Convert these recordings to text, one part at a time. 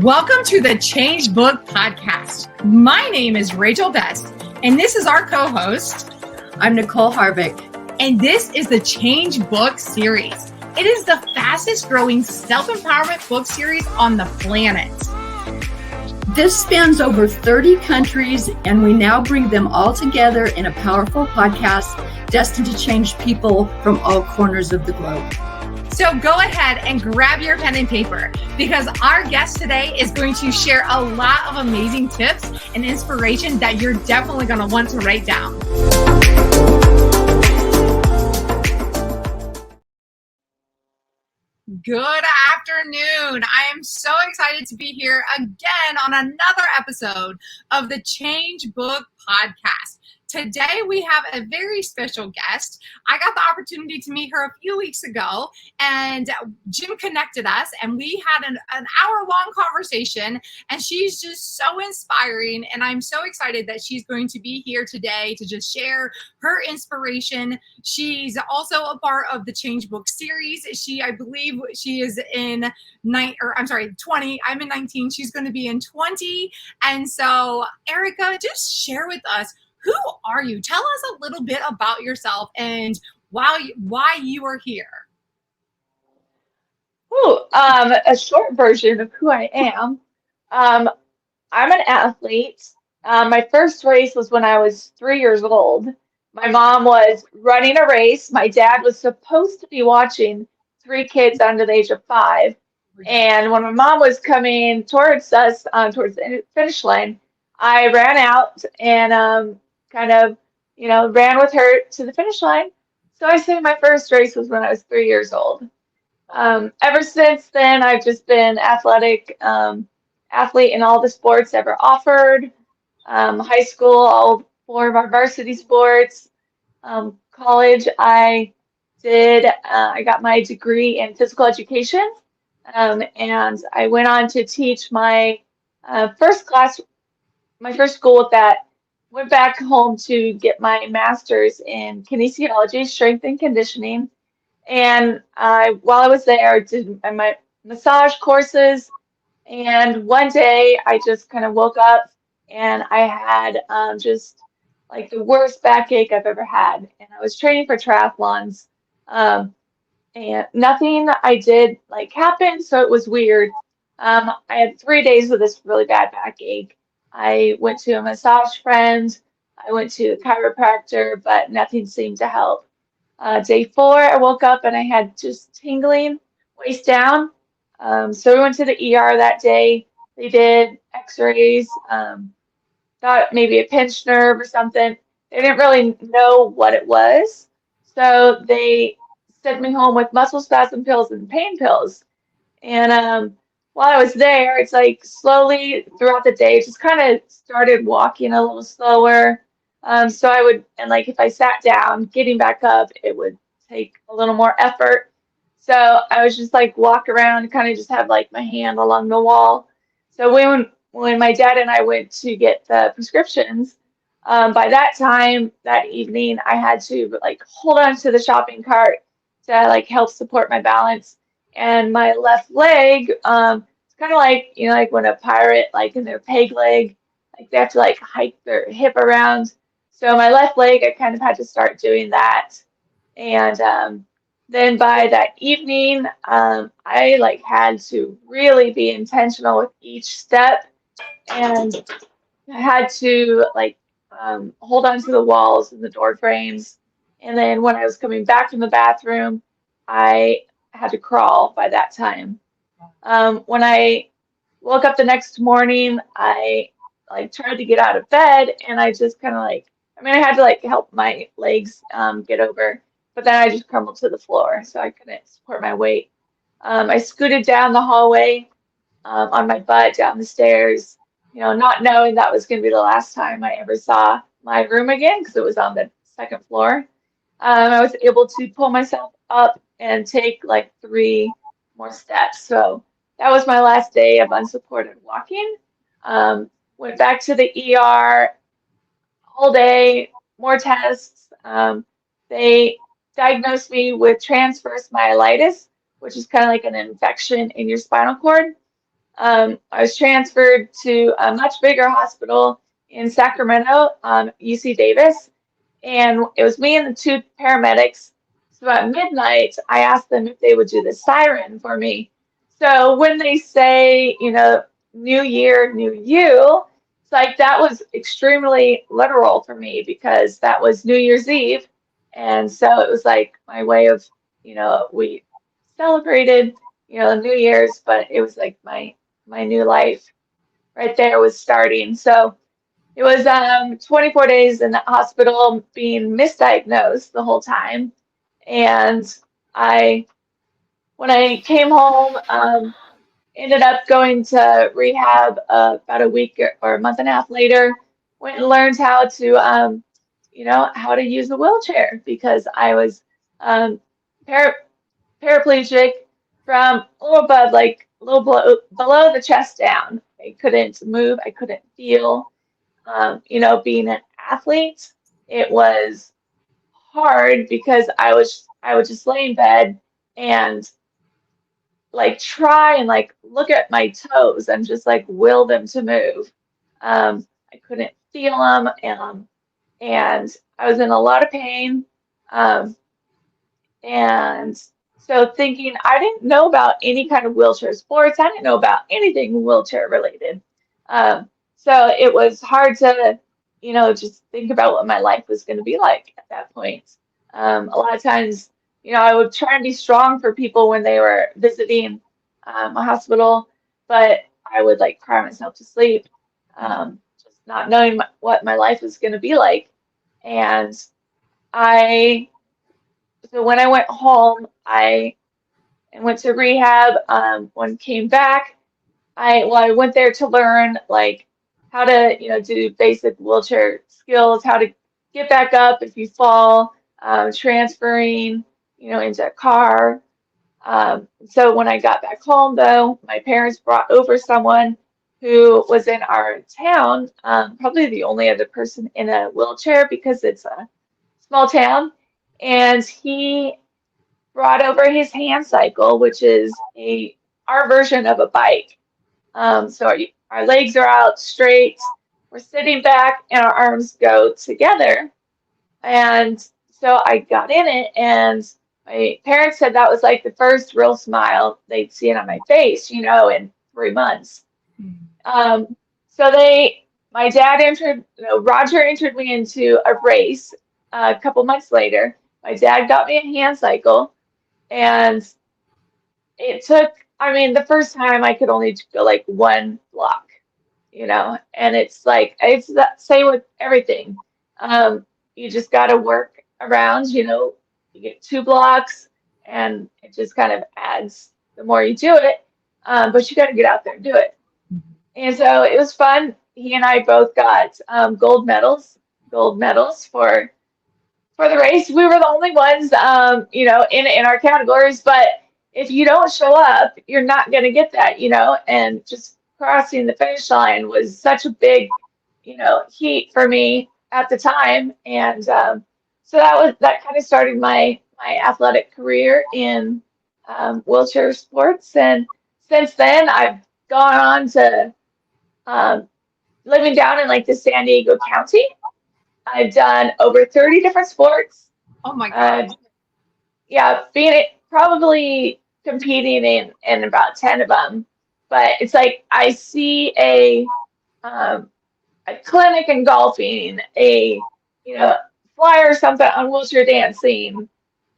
Welcome to the Change Book Podcast. My name is Rachel Best, and this is our co-host. I'm Nicole Harvick. And this is the Change Book series. It is the fastest growing self-empowerment book series on the planet. This spans over 30 countries, and we now bring them all together in a powerful podcast destined to change people from all corners of the globe. So go ahead and grab your pen and paper because our guest today is going to share a lot of amazing tips and inspiration that you're definitely going to want to write down. Good afternoon. I am so excited to be here again on another episode of the Change Book Podcast. Today, we have a very special guest. I got the opportunity to meet her a few weeks ago, and Jim connected us, and we had an hour-long conversation, and she's just so inspiring, and I'm so excited that she's going to be here today to just share her inspiration. She's also a part of the Change Book series. I believe she is in 20. I'm in 19. She's going to be in 20. And so, Erica, just share with us, who are you? Tell us a little bit about yourself and why you are here. A short version of who I am. I'm an athlete. My first race was when I was 3 years old. My mom was running a race. My dad was supposed to be watching 3 kids under the age of 5. And when my mom was coming towards us, towards the finish line, I ran out and ran with her to the finish line. So I say my first race was when I was 3 years old. Ever since then, I've just been athlete in all the sports ever offered. High school, all 4 of our varsity sports. College, I got my degree in physical education. And I went on to teach my first school with that. Went back home to get my master's in kinesiology, strength and conditioning. And while I was there, I did my massage courses. And one day I just kind of woke up and I had just like the worst backache I've ever had. And I was training for triathlons. And nothing I did happened, so it was weird. I had 3 days of this really bad backache. I went to a massage friend, I went to a chiropractor, but nothing seemed to help. Day 4, I woke up and I had just tingling waist down. So we went to the ER that day. They did x-rays, thought maybe a pinched nerve or something. They didn't really know what it was. So they sent me home with muscle spasm pills and pain pills. And while I was there, it's slowly throughout the day, just kind of started walking a little slower. So I would, and if I sat down, getting back up, it would take a little more effort. So I was just walk around, kind of just have my hand along the wall. So when my dad and I went to get the prescriptions, by that time, that evening, I had to hold on to the shopping cart to help support my balance. And my left leg, it's kind of when a pirate, in their peg leg, they have to hike their hip around. So my left leg, I kind of had to start doing that. And then by that evening, I had to really be intentional with each step. And I had to hold on to the walls and the door frames. And then when I was coming back from the bathroom, I had to crawl by that time. When I woke up the next morning, I tried to get out of bed, and I just kind of I had to help my legs get over, but then I just crumbled to the floor, so I couldn't support my weight. I scooted down the hallway on my butt down the stairs, not knowing that was going to be the last time I ever saw my room again because it was on the 2nd floor. I was able to pull myself up and take 3 more steps. So that was my last day of unsupported walking. Went back to the ER all day, more tests. They diagnosed me with transverse myelitis, which is kind of like an infection in your spinal cord. I was transferred to a much bigger hospital in Sacramento, UC Davis, and it was me and the two paramedics. So at midnight, I asked them if they would do the siren for me. So when they say, new year, new you, it's like that was extremely literal for me because that was New Year's Eve. And so it was like my way of, we celebrated, New Year's, but it was like my new life right there was starting. So it was 24 days in the hospital being misdiagnosed the whole time. And I, when I came home, ended up going to rehab about a week or a month and a half later. Went and learned how to, how to use a wheelchair because I was um, par paraplegic from a little above, like a little below the chest down. I couldn't move. I couldn't feel. Being an athlete, it was hard because I would just lay in bed and like try and like look at my toes and just like will them to move. I couldn't feel them, and I was in a lot of pain. Um, And so thinking, I didn't know about any kind of wheelchair sports. I didn't know about anything wheelchair related. So it was hard to, just think about what my life was going to be like at that point. A lot of times, I would try and be strong for people when they were visiting a hospital, but I would like cry myself to sleep, just not knowing what my life was going to be like. And I so when I went home, I went to rehab. When came back, I went there to learn like how to, do basic wheelchair skills, how to get back up if you fall, transferring, into a car. So when I got back home, though, my parents brought over someone who was in our town, probably the only other person in a wheelchair because it's a small town, and he brought over his hand cycle, which is our version of a bike. So our legs are out straight, we're sitting back, and our arms go together. And so I got in it, and my parents said that was like the first real smile they'd seen on my face, in 3 months. Um, so my dad entered, Roger entered me into a race a couple months later. My dad got me a hand cycle, and it took, I mean, the first time I could only go like one block, and it's like, it's that same with everything. You just got to work around, you get 2 blocks and it just kind of adds the more you do it. But you got to get out there and do it. And so it was fun. He and I both got gold medals for the race. We were the only ones, in our categories. But if you don't show up, you're not going to get that, And just crossing the finish line was such a big, heat for me at the time. And so that kind of started my athletic career in wheelchair sports. And since then, I've gone on to um, living down in like the San Diego County. I've done over 30 different sports. Oh my God. Yeah, probably competing in about 10 of them. But it's like I see a clinic in golfing, flyer or something on wheelchair dancing,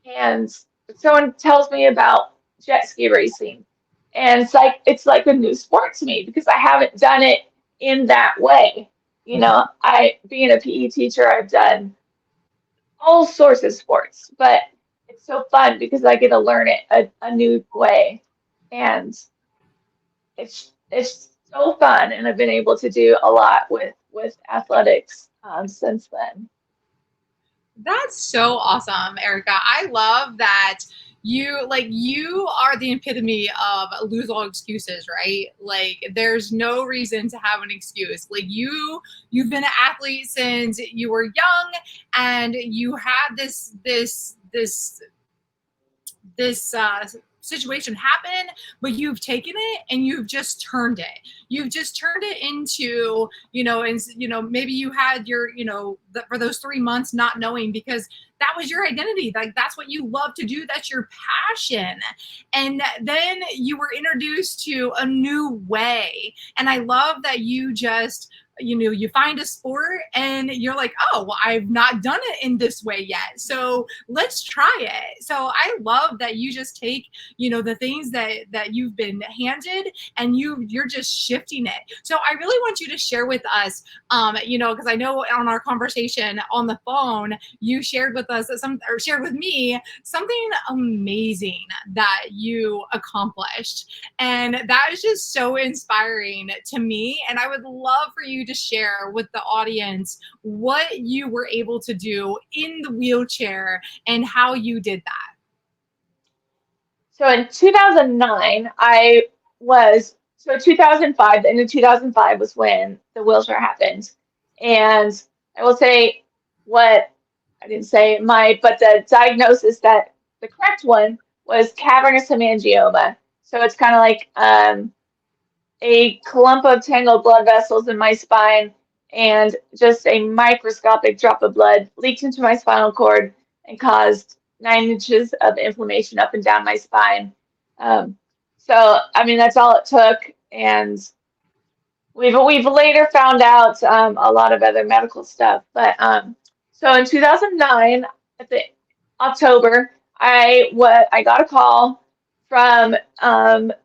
and someone tells me about jet ski racing. And it's like a new sport to me because I haven't done it in that way. I being a PE teacher, I've done all sorts of sports, but it's so fun because I get to learn it a new way. And it's so fun, and I've been able to do a lot with athletics since then. That's so awesome, Erica. I love that you are the epitome of lose all excuses, right? Like there's no reason to have an excuse. Like you've been an athlete since you were young, and you had this situation happen, but you've taken it and you've just turned it. You've just turned it into, maybe you had your, for those 3 months not knowing, because that was your identity. Like, that's what you love to do. That's your passion. And then you were introduced to a new way. And I love that you just, you find a sport and you're like, oh, well, I've not done it in this way yet, so let's try it. So I love that you just take, the things that you've been handed, and you're just shifting it. So I really want you to share with us, because I know on our conversation on the phone, you shared with us shared with me something amazing that you accomplished. And that is just so inspiring to me. And I would love for you to share with the audience what you were able to do in the wheelchair and how you did that. So in 2009, so 2005, the end of 2005 was when the wheelchair happened. And I will say what I didn't say but the diagnosis, that the correct one was cavernous hemangioma. So it's kind of like a clump of tangled blood vessels in my spine, and just a microscopic drop of blood leaked into my spinal cord and caused 9 inches of inflammation up and down my spine. So, I mean, that's all it took. And we've later found out a lot of other medical stuff. But so in 2009, at the October, I got a call from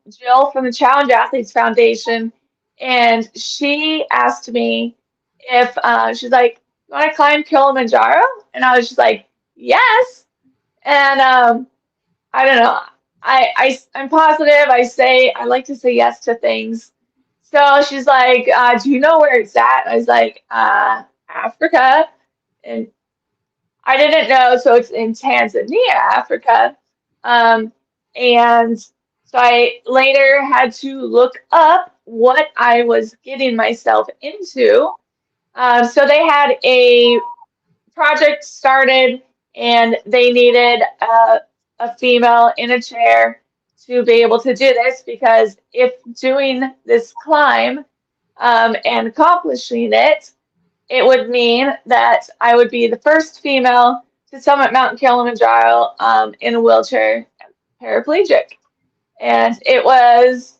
Jill from the Challenge Athletes Foundation, and she asked me if she's like, "You want to climb Kilimanjaro?" And I was just like, "Yes." And I don't know. I'm positive. I like to say yes to things. So she's like, "Do you know where it's at?" I was like, "Africa." And I didn't know, so it's in Tanzania, Africa. And so I later had to look up what I was getting myself into. So they had a project started, and they needed a female in a chair to be able to do this, because if doing this climb and accomplishing it, it would mean that I would be the first female to summit Mount Kilimanjaro in a wheelchair, paraplegic. And it was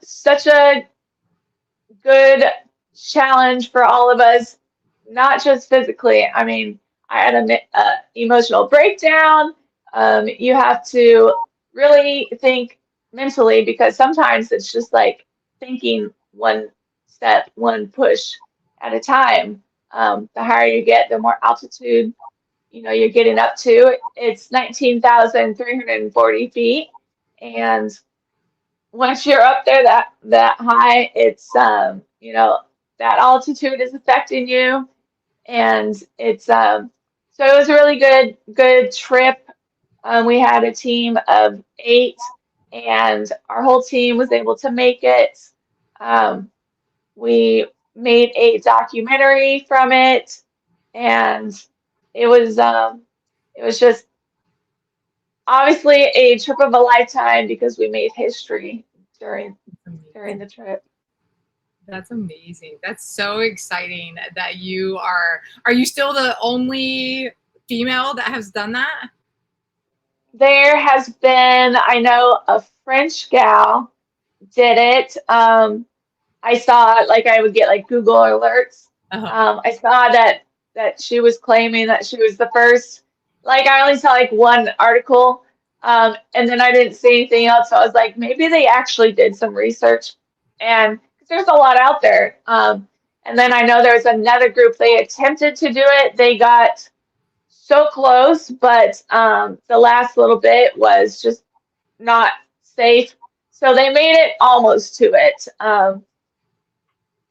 such a good challenge for all of us, not just physically. I mean, I had an emotional breakdown. You have to really think mentally, because sometimes it's just like thinking one step, one push at a time. The higher you get, the more altitude you're getting up to. It's 19,340 feet, and once you're up there that high, it's that altitude is affecting you, and it's so it was a really good trip. We had a team of 8, and our whole team was able to make it. We made a documentary from it, and it was just obviously a trip of a lifetime, because we made history during the trip. That's amazing. That's so exciting that are you still the only female that has done that? There has been, I know, a French gal did it. I saw, like, I would get like Google alerts. I saw that she was claiming that she was the first. Like, I only saw like one article, and then I didn't see anything else. So I was like, maybe they actually did some research, and 'cause there's a lot out there. And then I know there's another group, they attempted to do it. They got so close, but the last little bit was just not safe. So they made it almost to it.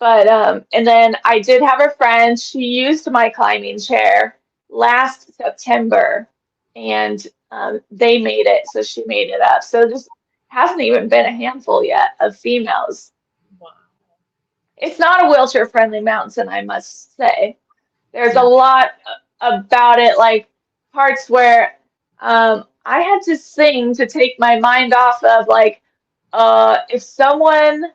And then I did have a friend, she used my climbing chair last September, and they made it, so she made it up. So there's hasn't even been a handful yet of females. Wow. It's not a wheelchair friendly mountain, I must say. There's a lot about it, like parts where I had to sing to take my mind off of like, if someone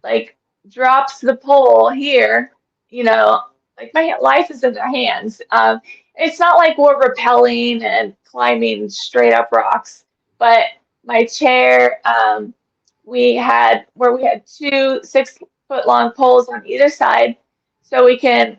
like drops the pole here, you know, like my life is in their hands. It's not like we're rappelling and climbing straight up rocks, but my chair, we had two 6 foot long poles on either side, so we can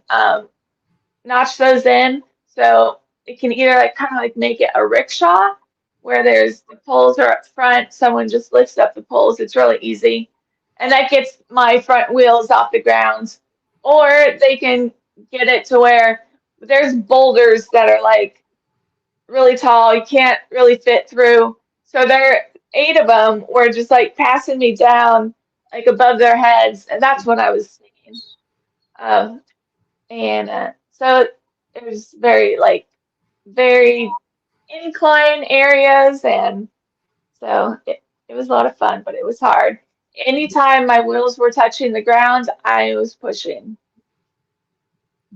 notch those in. So it can either like kind of like make it a rickshaw where there's the poles are up front, someone just lifts up the poles. It's really easy. And that gets my front wheels off the ground. Or they can get it to where there's boulders that are like really tall, you can't really fit through. So there 8 of them were just like passing me down like above their heads, and that's when I was singing. Um, and so it was very incline areas, and so it was a lot of fun, but it was hard. Anytime my wheels were touching the ground, I was pushing.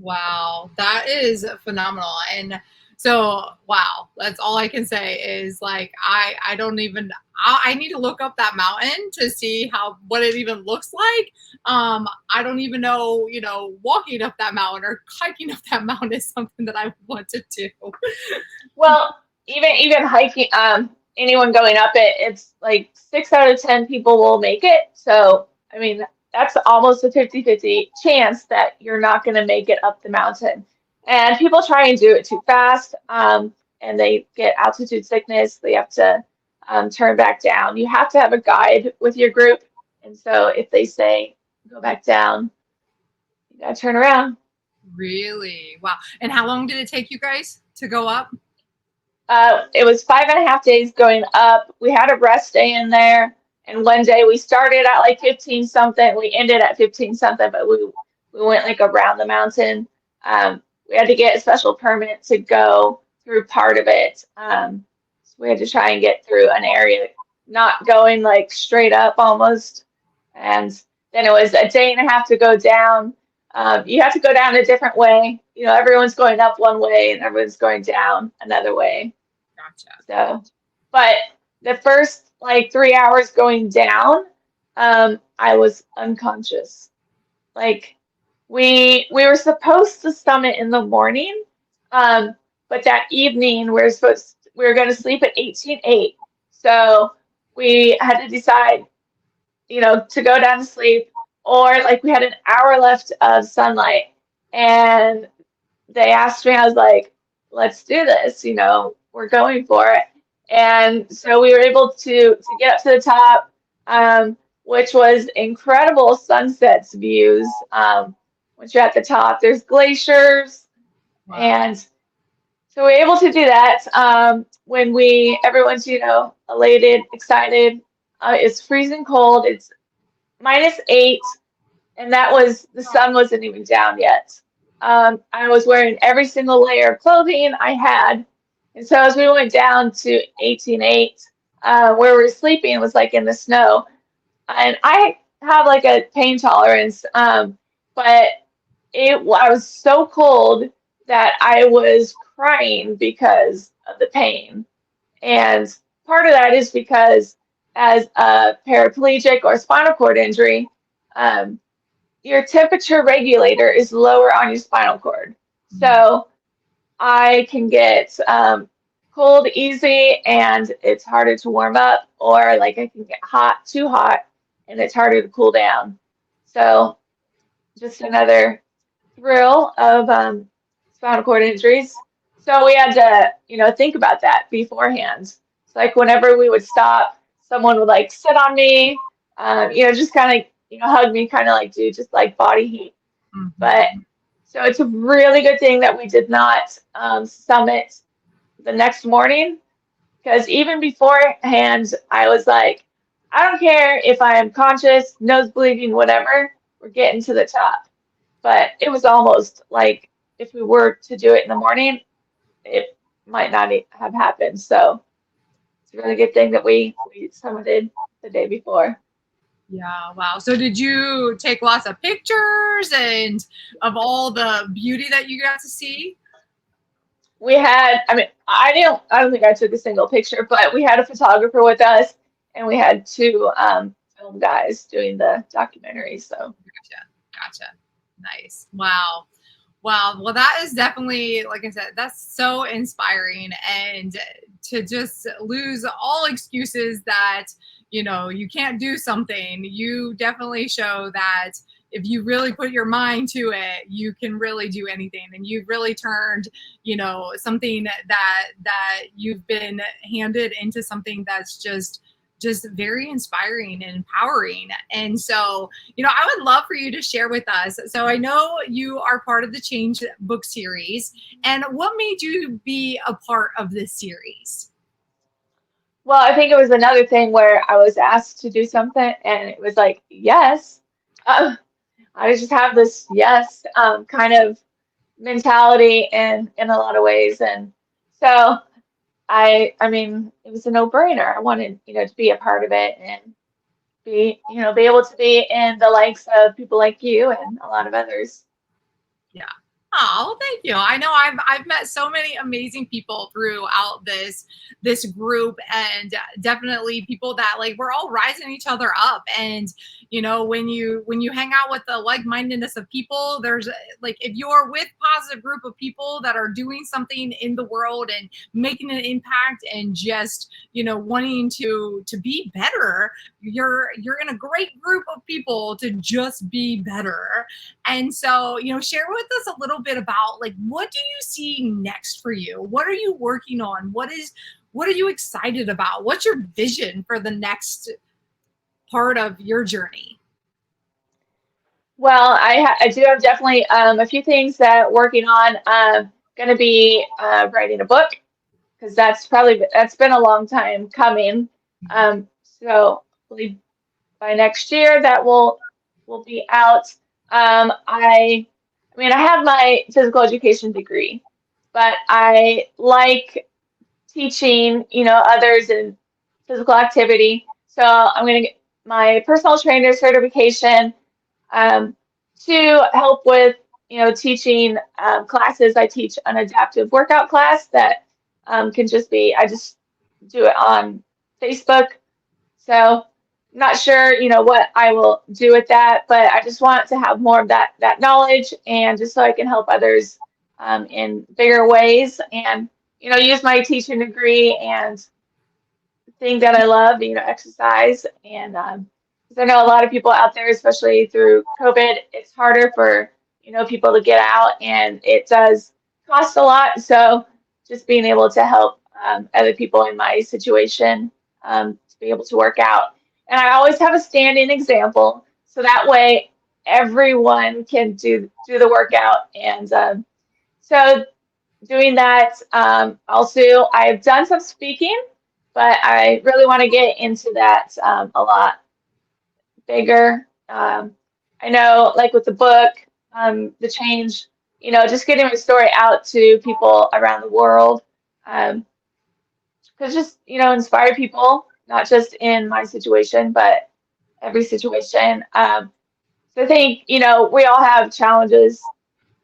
Wow, that is phenomenal. And so, wow, that's all I can say is like I don't even I need to look up that mountain to see what it even looks like. I don't even know, walking up that mountain or hiking up that mountain is something that I want to do. Well, even hiking, anyone going up it, it's like 6 out of 10 people will make it. So, I mean, that's almost a 50-50 chance that you're not going to make it up the mountain. And people try and do it too fast, and they get altitude sickness. They have to turn back down. You have to have a guide with your group. And so if they say go back down, you got to turn around. Really? Wow. And how long did it take you guys to go up? It was 5.5 days going up. We had a rest day in there, and one day we started at like 15 something. We ended at 15 something, but we went like around the mountain. We had to get a special permit to go through part of it. So we had to try and get through an area, not going like straight up almost. And then it was a day and a half to go down. You have to go down a different way. Everyone's going up one way and everyone's going down another way. Gotcha. So, but the first like 3 hours going down, I was unconscious. Like we were supposed to summit in the morning, but that evening we were going to sleep at 18:08. So we had to decide, to go down to sleep, or like we had an hour left of sunlight, and they asked me, I was like, let's do this, we're going for it. And so we were able to get up to the top, which was incredible sunsets views. Once you're at the top, there's glaciers. Wow. And so we're able to do that when everyone's, elated, excited. It's freezing cold. It's -8, and the sun wasn't even down yet. I was wearing every single layer of clothing I had. And so as we went down to 18:08, where we were sleeping was like in the snow. And I have like a pain tolerance, but I was so cold that I was crying because of the pain. And part of that is because as a paraplegic or spinal cord injury, your temperature regulator is lower on your spinal cord. So I can get cold easy and it's harder to warm up, or like I can get too hot, and it's harder to cool down. So just another thrill of spinal cord injuries. So we had to, think about that beforehand. It's like whenever we would stop, someone would like sit on me, just kind of hug me, kind of like do just like body heat. Mm-hmm. But so it's a really good thing that we did not summit the next morning, because even beforehand, I was like, I don't care if I am conscious, nose bleeding, whatever, we're getting to the top. But it was almost like if we were to do it in the morning, it might not have happened. So it's a really good thing that we summited the day before. Yeah, wow. So did you take lots of pictures and of all the beauty that you got to see? we had, I mean, I don't think I took a single picture, but we had a photographer with us, and we had two film guys doing the documentary. So Gotcha. Nice. Wow. Wow. Well, that is definitely, like I said, that's so inspiring. And to just lose all excuses that, you can't do something, you definitely show that if you really put your mind to it, you can really do anything. And you've really turned, something that you've been handed into something that's just very inspiring and empowering. And so, I would love for you to share with us. So I know you are part of the Change book series. And what made you be a part of this series? well, I think it was another thing where I was asked to do something, and it was like, yes. I just have this yes kind of mentality in a lot of ways, and so I mean, it was a no-brainer. I wanted, to be a part of it and be able to be in the likes of people like you and a lot of others. Yeah. Oh, thank you. I know I've met so many amazing people throughout this group, and definitely people that, like, we're all rising each other up. And when you hang out with the like-mindedness of people, there's, like, if you're with positive group of people that are doing something in the world and making an impact and just wanting to be better, you're in a great group of people to just be better. And so, share with us a little bit about, like, what do you see next for you? What are you working on? What are you excited about? What's your vision for the next part of your journey? Well, I do have definitely a few things that working on. Going to be writing a book because that's been a long time coming. So hopefully by next year that will be out. I mean, I have my physical education degree, but I like teaching, others in physical activity. So I'm going to get my personal trainer certification um, to help with, teaching classes. I teach an adaptive workout class that can just be, I just do it on Facebook. So not sure, what I will do with that, but I just want to have more of that knowledge, and just so I can help others in bigger ways, and use my teaching degree and thing that I love, exercise. And 'cause I know a lot of people out there, especially through COVID, it's harder for people to get out, and it does cost a lot. So just being able to help other people in my situation to be able to work out, and I always have a standing example, so that way everyone can do the workout. And so doing that. Also, I've done some speaking, but I really want to get into that a lot bigger. I know, like with the book, the change, just getting my story out to people around the world, because just, inspire people, not just in my situation, but every situation. So I think, we all have challenges.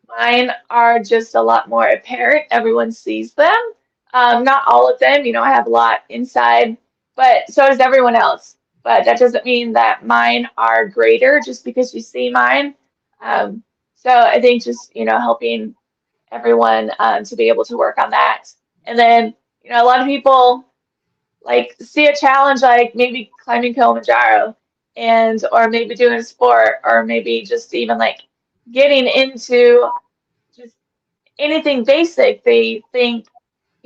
Mine are just a lot more apparent. Everyone sees them. Not all of them, I have a lot inside, but so does everyone else. But that doesn't mean that mine are greater just because you see mine. Um, so I think just, helping everyone to be able to work on that. And then, a lot of people like see a challenge like maybe climbing Kilimanjaro, and or maybe doing a sport, or maybe just even like getting into just anything basic. They think,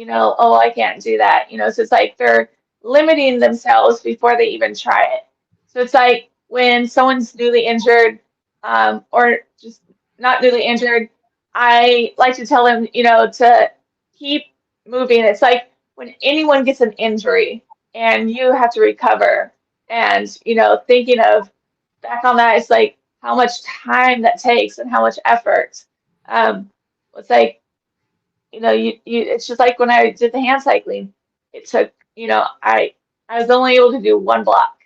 oh, I can't do that. So it's like they're limiting themselves before they even try it. So it's like when someone's newly injured, or just not newly injured, I like to tell them, to keep moving. It's like when anyone gets an injury and you have to recover, and, thinking of back on that, it's like how much time that takes and how much effort. It's like, it's just like when I did the hand cycling, it took, I was only able to do one block,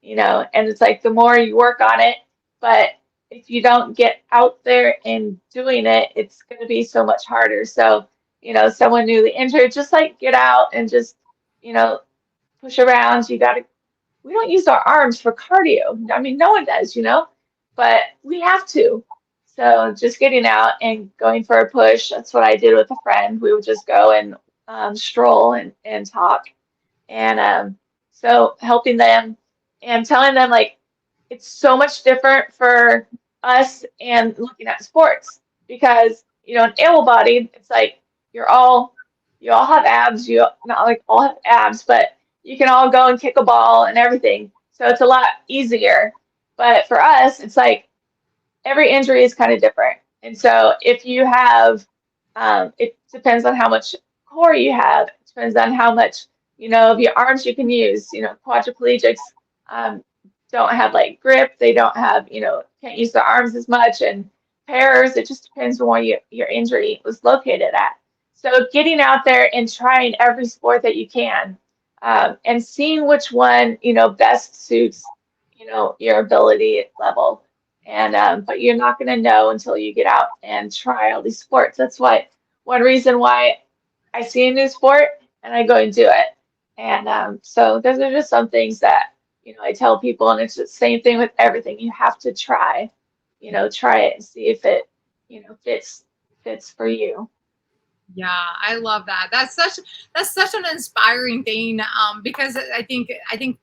and it's like the more you work on it, but if you don't get out there and doing it, it's going to be so much harder. So someone newly injured, just like get out and just, you know, push around. We don't use our arms for cardio. I mean, no one does, but we have to. So just getting out and going for a push, that's what I did with a friend. We would just go and stroll and talk. And so helping them and telling them like it's so much different for us and looking at sports because an able-bodied, it's like you all have abs, you not like all have abs, but you can all go and kick a ball and everything. So it's a lot easier. But for us, it's like every injury is kind of different. And so if you have, it depends on how much core you have. It depends on how much, of your arms you can use. Quadriplegics don't have like grip. They don't have, can't use their arms as much. And pairs, it just depends on where your injury was located at. So getting out there and trying every sport that you can, and seeing which one, best suits, your ability level. And but you're not going to know until you get out and try all these sports. That's one reason why I see a new sport and I go and do it. And so those are just some things that I tell people, and it's the same thing with everything. You have to try it and see if it fits for you. Yeah, I love that. That's such an inspiring thing, because I think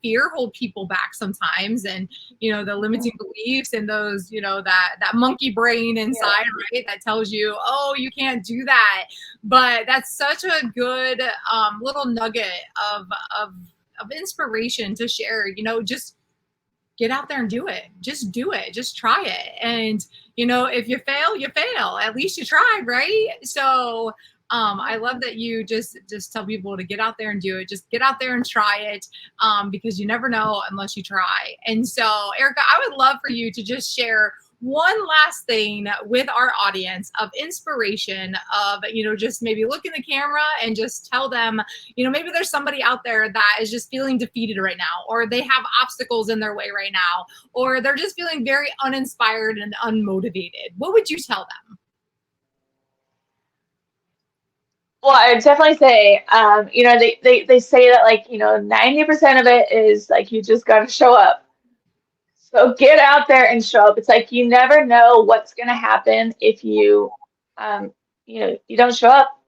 fear holds people back sometimes, and the limiting beliefs and those that monkey brain inside, right, that tells you, oh, you can't do that. But that's such a good little nugget of inspiration to share. Just get out there and do it. Just do it. Just try it. And if you fail, you fail. At least you tried, right? So I love that you just tell people to get out there and do it. Just get out there and try it, because you never know unless you try. And so, Erica, I would love for you to just share one last thing with our audience of inspiration of, just maybe look in the camera and just tell them, maybe there's somebody out there that is just feeling defeated right now, or they have obstacles in their way right now, or they're just feeling very uninspired and unmotivated. What would you tell them? Well, I would definitely say, they say that like, 90% of it is like you just got to show up. So get out there and show up. It's like you never know what's going to happen if you don't show up.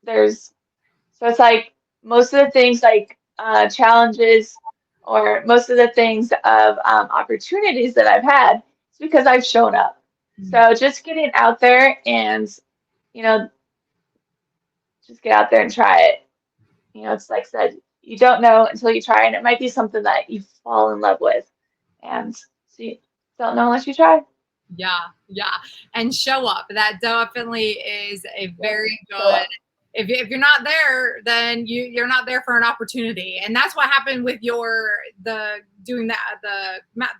So it's like most of the things like challenges or most of the things of opportunities that I've had, it's because I've shown up. So just getting out there and, just get out there and try it. It's like I said, you don't know until you try, and it might be something that you fall in love with. And so you don't know unless you try. Yeah. And show up. That definitely is a very good. If you're not there, then you're not there for an opportunity. And that's what happened with the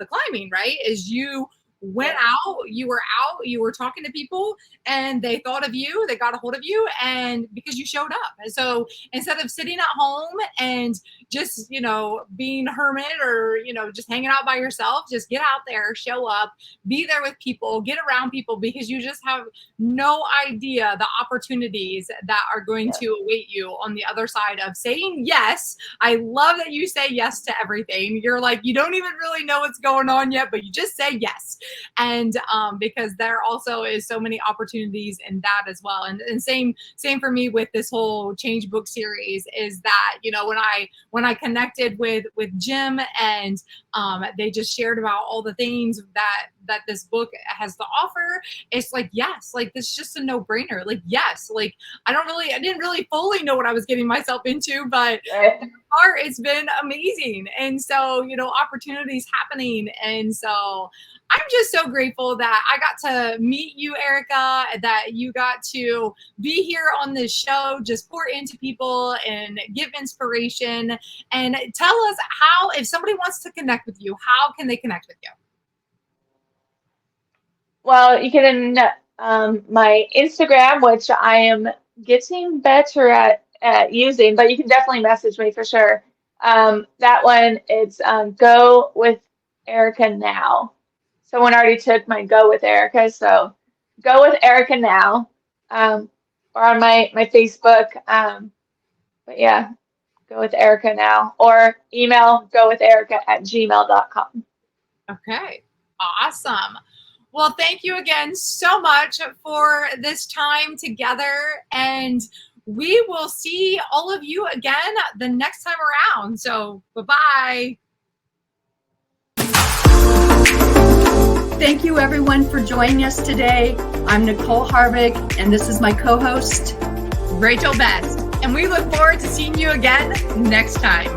climbing, right? Is you went out, you were talking to people, and they thought of you, they got a hold of you, and because you showed up. And so instead of sitting at home and just being a hermit or just hanging out by yourself, just get out there, show up, be there with people, get around people, because you just have no idea the opportunities that are going to await you on the other side of saying yes. I love that you say yes to everything. You're like, you don't even really know what's going on yet, but you just say yes. And because there also is so many opportunities in that as well. And same for me with this whole Change Book series is that, when I connected with Jim and they just shared about all the things that this book has to offer, it's like, yes, like this is just a no-brainer. Like, yes, like I didn't really fully know what I was getting myself into, but it's been amazing. And so, opportunities happening. And so I'm just so grateful that I got to meet you, Erica, that you got to be here on this show, just pour into people and give inspiration, and tell us how, if somebody wants to connect with you, how can they connect with you? Well, you can my Instagram, which I am getting better at using, but you can definitely message me for sure. That one, it's Go with Erica Now. Someone already took my Go with Erica, so Go with Erica Now. or on my Facebook. But yeah, go with Erica now, or email gowitherica@gmail.com. Okay, awesome. Well, thank you again so much for this time together, and we will see all of you again the next time around. So, bye-bye. Thank you, everyone, for joining us today. I'm Nicole Harvick, and this is my co-host, Rachel Best, and we look forward to seeing you again next time.